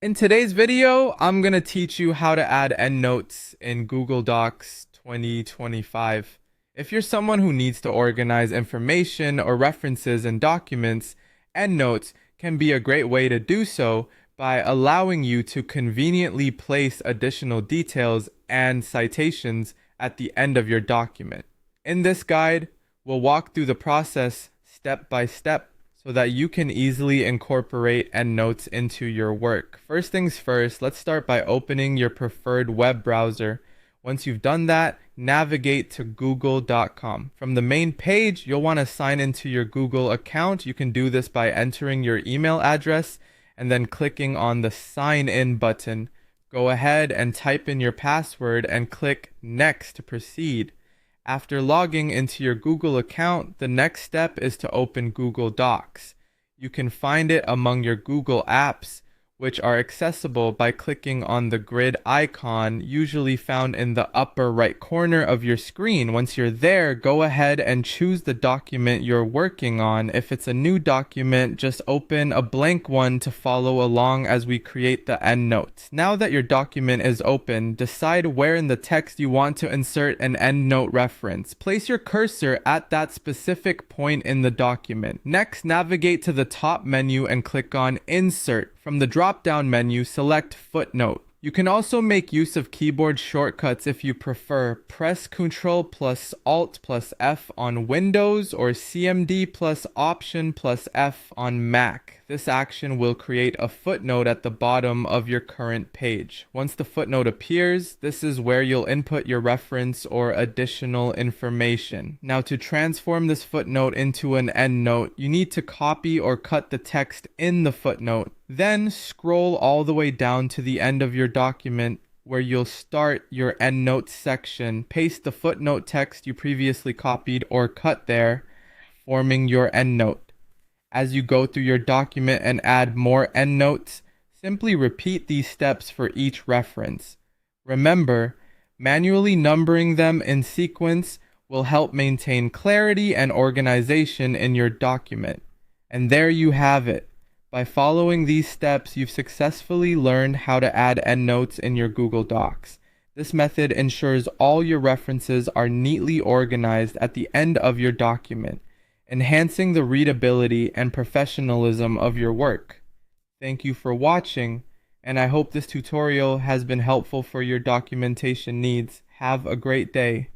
In today's video, I'm going to teach you how to add endnotes in Google Docs 2025. If you're someone who needs to organize information or references in documents, endnotes can be a great way to do so by allowing you to conveniently place additional details and citations at the end of your document. In this guide, we'll walk through the process step by step so that you can easily incorporate endnotes into your work. First things first, let's start by opening your preferred web browser. Once you've done that, navigate to google.com. From the main page, you'll want to sign into your Google account. You can do this by entering your email address and then clicking on the sign in button. Go ahead and type in your password and click next to proceed. After logging into your Google account, the next step is to open Google Docs. You can find it among your Google apps, which are accessible by clicking on the grid icon, usually found in the upper right corner of your screen. Once you're there, go ahead and choose the document you're working on. If it's a new document, just open a blank one to follow along as we create the endnotes. Now that your document is open, decide where in the text you want to insert an endnote reference. Place your cursor at that specific point in the document. Next, navigate to the top menu and click on Insert. From the drop-down menu, select Footnote. You can also make use of keyboard shortcuts if you prefer. Press Ctrl plus Alt plus F on Windows or CMD plus Option plus F on Mac. This action will create a footnote at the bottom of your current page. Once the footnote appears, this is where you'll input your reference or additional information. Now, to transform this footnote into an endnote, you need to copy or cut the text in the footnote. Then scroll all the way down to the end of your document where you'll start your endnotes section. Paste the footnote text you previously copied or cut there, forming your endnote. As you go through your document and add more endnotes, simply repeat these steps for each reference. Remember, manually numbering them in sequence will help maintain clarity and organization in your document. And there you have it. By following these steps, you've successfully learned how to add endnotes in your Google Docs. This method ensures all your references are neatly organized at the end of your document, enhancing the readability and professionalism of your work. Thank you for watching, and I hope this tutorial has been helpful for your documentation needs. Have a great day.